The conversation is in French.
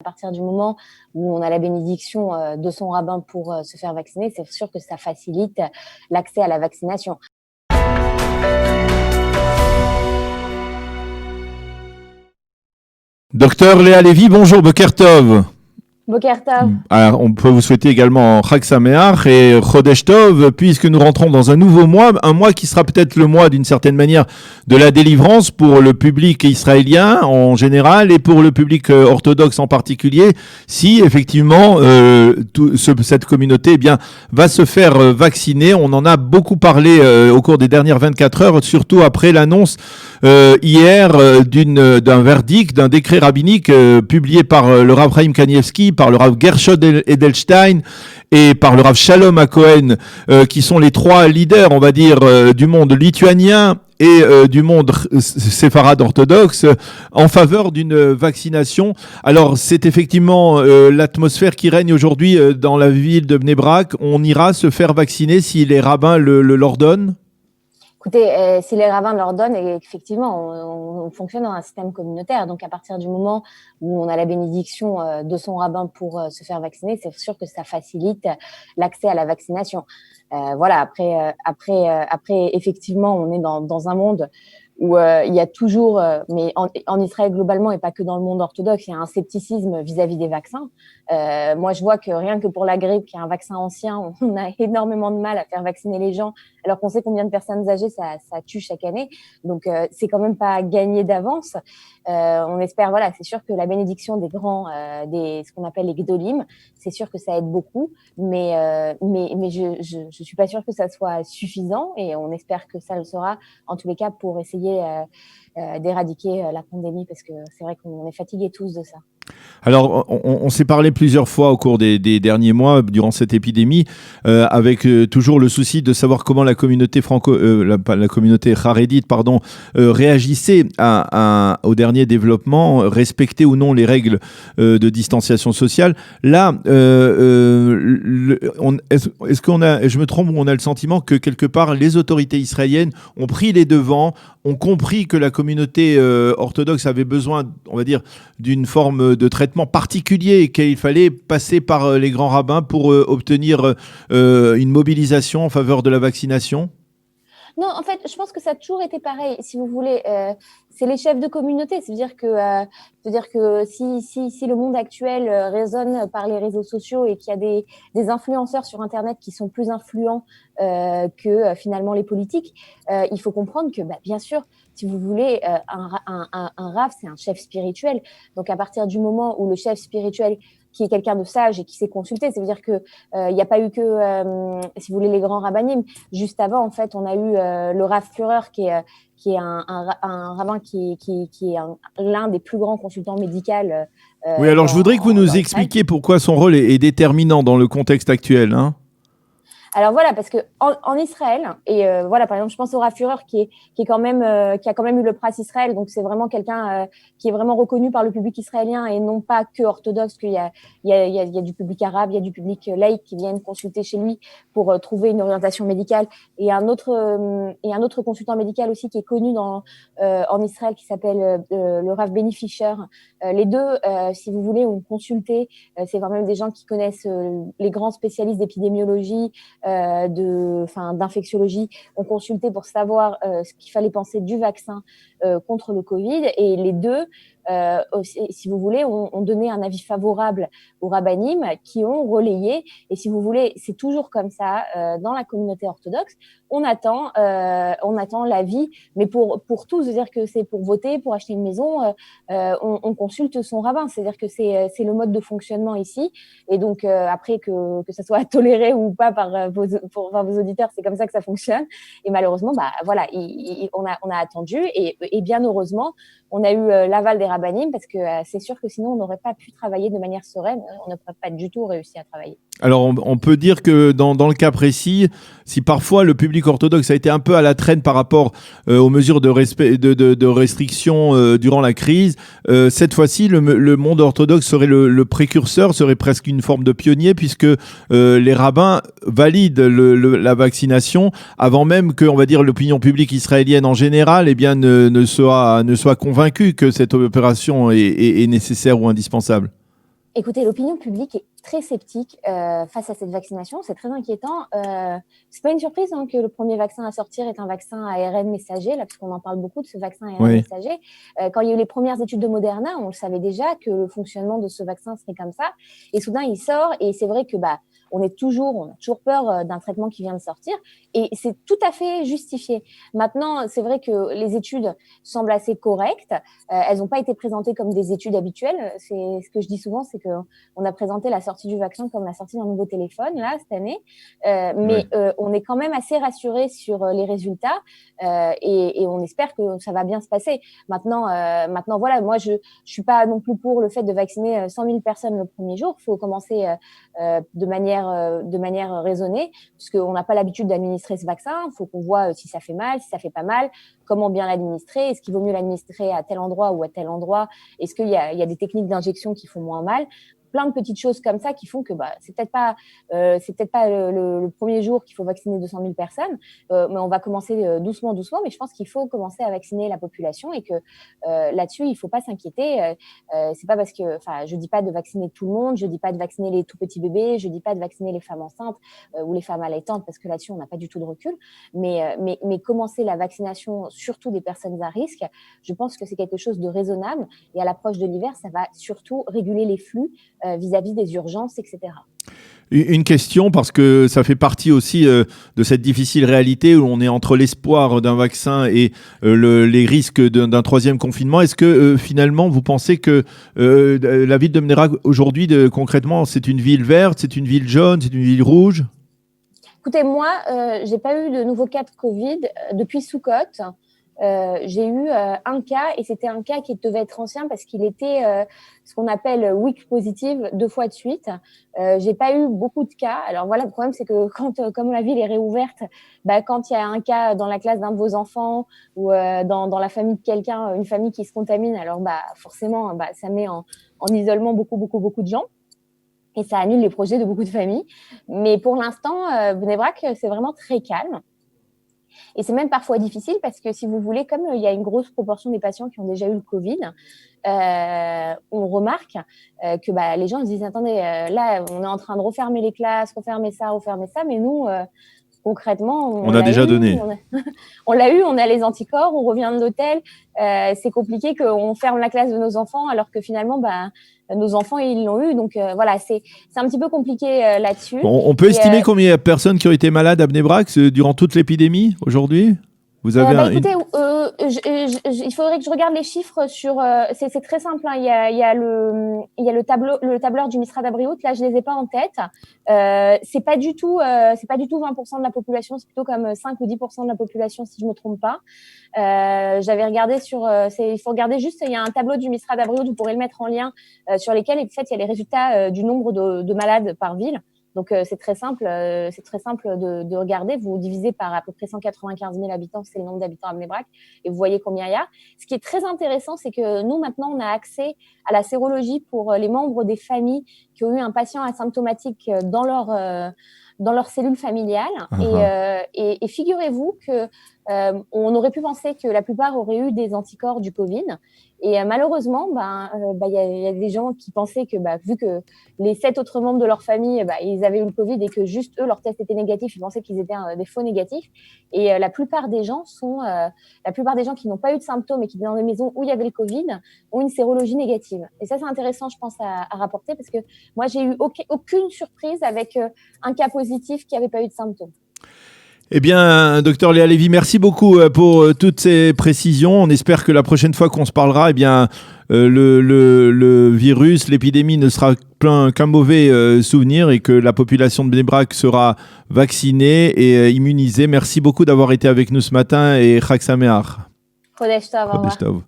partir du moment où on a la bénédiction de son rabbin pour se faire vacciner, c'est sûr que ça facilite l'accès à la vaccination. Docteur Léa Lévy, bonjour, Boker Tov. Boker Tov. Alors, on peut vous souhaiter également Chag Sameach et Chodesh Tov, puisque nous rentrons dans un nouveau mois, un mois qui sera peut-être le mois d'une certaine manière de la délivrance pour le public israélien en général et pour le public orthodoxe en particulier, si effectivement cette communauté va se faire vacciner. On en a beaucoup parlé au cours des dernières 24 heures, surtout après l'annonce hier d'un verdict, d'un décret rabbinique publié par le Rav Chaim Kanievski, par le Rav Gershon Edelstein et par le Rav Shalom Cohen, qui sont les trois leaders, on va dire, du monde lituanien et du monde séfarade orthodoxe en faveur d'une vaccination. Alors, c'est effectivement l'atmosphère qui règne aujourd'hui dans la ville de Bnei Brak. On ira se faire vacciner si les rabbins l'ordonnent. Écoutez, si les rabbins l'ordonnent, effectivement, on fonctionne dans un système communautaire. Donc, à partir du moment où on a la bénédiction de son rabbin pour se faire vacciner, c'est sûr que ça facilite l'accès à la vaccination. Voilà. Après, effectivement, on est dans un monde où il y a toujours, mais en Israël globalement et pas que dans le monde orthodoxe, il y a un scepticisme vis-à-vis des vaccins. Moi, je vois que rien que pour la grippe, qui est un vaccin ancien, on a énormément de mal à faire vacciner les gens, alors qu'on sait combien de personnes âgées ça tue chaque année. Donc, c'est quand même pas gagné d'avance. On espère, voilà, c'est sûr que la bénédiction des grands, ce qu'on appelle les gdolim, c'est sûr que ça aide beaucoup, mais je suis pas sûre que ça soit suffisant, et on espère que ça le sera en tous les cas pour essayer d'éradiquer la pandémie, parce que c'est vrai qu'on est fatigués tous de ça. Alors, on s'est parlé plusieurs fois au cours des derniers mois durant cette épidémie, avec toujours le souci de savoir comment la communauté la communauté charédite, réagissait au dernier développement, respectait ou non les règles de distanciation sociale. Là, est-ce qu'on a, je me trompe, ou on a le sentiment que quelque part les autorités israéliennes ont pris les devants, ont compris que la communauté orthodoxe avait besoin, on va dire, d'une forme de traitement particulier et qu'il fallait passer par les grands rabbins pour obtenir une mobilisation en faveur de la vaccination? Non, en fait, je pense que ça a toujours été pareil. Si vous voulez, c'est les chefs de communauté. C'est-à-dire que si le monde actuel résonne par les réseaux sociaux et qu'il y a des influenceurs sur Internet qui sont plus influents que finalement les politiques, il faut comprendre que, bien sûr, si vous voulez, un rav, c'est un chef spirituel. Donc, à partir du moment où le chef spirituel, qui est quelqu'un de sage et qui s'est consulté, ça veut dire que il n'y a pas eu que, si vous voulez, les grands rabbinim. Juste avant, en fait, on a eu le Rav Führer, qui est un rabbin qui est l'un des plus grands consultants médicaux. Oui, alors je voudrais que vous nous expliquiez pourquoi son rôle est déterminant dans le contexte actuel, hein. Alors voilà, parce que en Israël, et voilà, par exemple, je pense au Rav Führer qui a quand même eu le Pras Israël, donc c'est vraiment quelqu'un qui est vraiment reconnu par le public israélien et non pas que orthodoxe, qu'il y a du public arabe, il y a du public laïque qui viennent consulter chez lui pour trouver une orientation médicale, et un autre consultant médical aussi qui est connu en Israël qui s'appelle le Rav Benny Fischer. Les deux, si vous voulez, ont consulté. C'est vraiment des gens qui connaissent les grands spécialistes d'épidémiologie, d'infectiologie, ont consulté pour savoir ce qu'il fallait penser du vaccin contre le Covid, et les deux, si vous voulez, ont donné un avis favorable aux rabbinim qui ont relayé. Et si vous voulez, c'est toujours comme ça dans la communauté orthodoxe. On attend l'avis, mais pour tous, c'est-à-dire que c'est pour voter, pour acheter une maison, on consulte son rabbin. C'est-à-dire que c'est le mode de fonctionnement ici. Et donc après que ça soit toléré ou pas par vos auditeurs, c'est comme ça que ça fonctionne. Et malheureusement, voilà, on a attendu, et bien heureusement, on a eu l'aval des rabbinim, parce que c'est sûr que sinon on n'aurait pas pu travailler de manière sereine, on n'aurait pas du tout réussi à travailler. Alors on peut dire que dans le cas précis, si parfois le public orthodoxe a été un peu à la traîne par rapport aux mesures de restriction durant la crise, cette fois-ci le monde orthodoxe serait le précurseur, serait presque une forme de pionnier, puisque les rabbins valident la vaccination avant même que, on va dire, l'opinion publique israélienne en général ne soit convaincue que cette opération est nécessaire ou indispensable. Écoutez, l'opinion publique est très sceptique face à cette vaccination. C'est très inquiétant. C'est pas une surprise que le premier vaccin à sortir est un vaccin à ARN messager, là, parce qu'on en parle beaucoup de ce vaccin à ARN messager. Quand il y a eu les premières études de Moderna, on le savait déjà que le fonctionnement de ce vaccin serait comme ça. Et soudain, il sort, et c'est vrai que on a toujours peur d'un traitement qui vient de sortir, et c'est tout à fait justifié. Maintenant, c'est vrai que les études semblent assez correctes. Elles n'ont pas été présentées comme des études habituelles. C'est ce que je dis souvent, c'est que on a présenté la sortie du vaccin comme la sortie d'un nouveau téléphone là cette année, mais on est quand même assez rassuré sur les résultats et on espère que ça va bien se passer. Maintenant, voilà, moi je suis pas non plus pour le fait de vacciner 100 000 personnes le premier jour. Il faut commencer de manière raisonnée, puisqu'on n'a pas l'habitude d'administrer ce vaccin. Il faut qu'on voit si ça fait mal, si ça fait pas mal, comment bien l'administrer, est-ce qu'il vaut mieux l'administrer à tel endroit ou à tel endroit, est-ce qu'il y a des techniques d'injection qui font moins mal, plein de petites choses comme ça qui font que c'est peut-être pas le premier jour qu'il faut vacciner 200 000 personnes, mais on va commencer doucement, mais je pense qu'il faut commencer à vacciner la population et que là-dessus il faut pas s'inquiéter. C'est pas parce que, je dis pas de vacciner tout le monde, je dis pas de vacciner les tout petits bébés, je dis pas de vacciner les femmes enceintes ou les femmes allaitantes, parce que là-dessus on n'a pas du tout de recul, mais commencer la vaccination surtout des personnes à risque, je pense que c'est quelque chose de raisonnable, et à l'approche de l'hiver ça va surtout réguler les flux vis-à-vis des urgences, etc. Une question, parce que ça fait partie aussi de cette difficile réalité où on est entre l'espoir d'un vaccin et les risques d'un troisième confinement. Est-ce que finalement vous pensez que la ville de Bnei-Brak aujourd'hui, concrètement, c'est une ville verte, c'est une ville jaune, c'est une ville rouge? Écoutez, moi, j'ai pas eu de nouveaux cas de Covid depuis Soukhot. J'ai eu un cas, et c'était un cas qui devait être ancien parce qu'il était ce qu'on appelle weak positive 2 fois de suite. J'ai pas eu beaucoup de cas. Alors voilà, le problème c'est que comme la ville est réouverte, quand il y a un cas dans la classe d'un de vos enfants ou dans la famille de quelqu'un, une famille qui se contamine, alors forcément ça met en isolement beaucoup de gens. Et ça annule les projets de beaucoup de familles. Mais pour l'instant, Bnei-Brak, c'est vraiment très calme. Et c'est même parfois difficile parce que, si vous voulez, comme il y a une grosse proportion des patients qui ont déjà eu le Covid, on remarque que les gens se disent « Attendez, là, on est en train de refermer les classes, refermer ça, mais nous… concrètement, on a déjà donné. On l'a eu, on a les anticorps, on revient de l'hôtel. C'est compliqué qu'on ferme la classe de nos enfants alors que finalement, nos enfants, ils l'ont eu. Donc voilà, c'est un petit peu compliqué là-dessus. On peut estimer combien il y a de personnes qui ont été malades à Bnei-Brak durant toute l'épidémie aujourd'hui? Vous avez écoutez, il faudrait que je regarde les chiffres sur. C'est très simple. Il y a le tableur du Misrad Habriout. Là, je les ai pas en tête. C'est pas du tout 20% de la population. C'est plutôt comme 5 ou 10% de la population, si je me trompe pas. J'avais regardé il faut regarder juste. Il y a un tableau du Misrad Habriout. Vous pourrez le mettre en lien sur lesquels, en fait, il y a les résultats du nombre de malades par ville. Donc, c'est très simple de regarder. Vous divisez par à peu près 195 000 habitants, c'est le nombre d'habitants à Bnei-Brak, et vous voyez combien il y a. Ce qui est très intéressant, c'est que nous, maintenant, on a accès à la sérologie pour les membres des familles qui ont eu un patient asymptomatique dans leur cellule familiale. Et figurez-vous que on aurait pu penser que la plupart auraient eu des anticorps du Covid. Et malheureusement, y a des gens qui pensaient que vu que les 7 autres membres de leur famille, ils avaient eu le Covid et que juste eux, leur test était négatif, ils pensaient qu'ils étaient des faux négatifs. Et la plupart des gens qui n'ont pas eu de symptômes et qui étaient dans des maisons où il y avait le Covid ont une sérologie négative. Et ça, c'est intéressant, je pense, à rapporter, parce que moi, j'ai eu aucune surprise avec un cas positif qui n'avait pas eu de symptômes. Eh bien, docteur Léa Lévy, merci beaucoup pour toutes ces précisions. On espère que la prochaine fois qu'on se parlera, le virus, l'épidémie ne sera qu'un mauvais souvenir, et que la population de Bnei-Brak sera vaccinée et immunisée. Merci beaucoup d'avoir été avec nous ce matin, et Chag Sameach. Chodesh Tov, au revoir.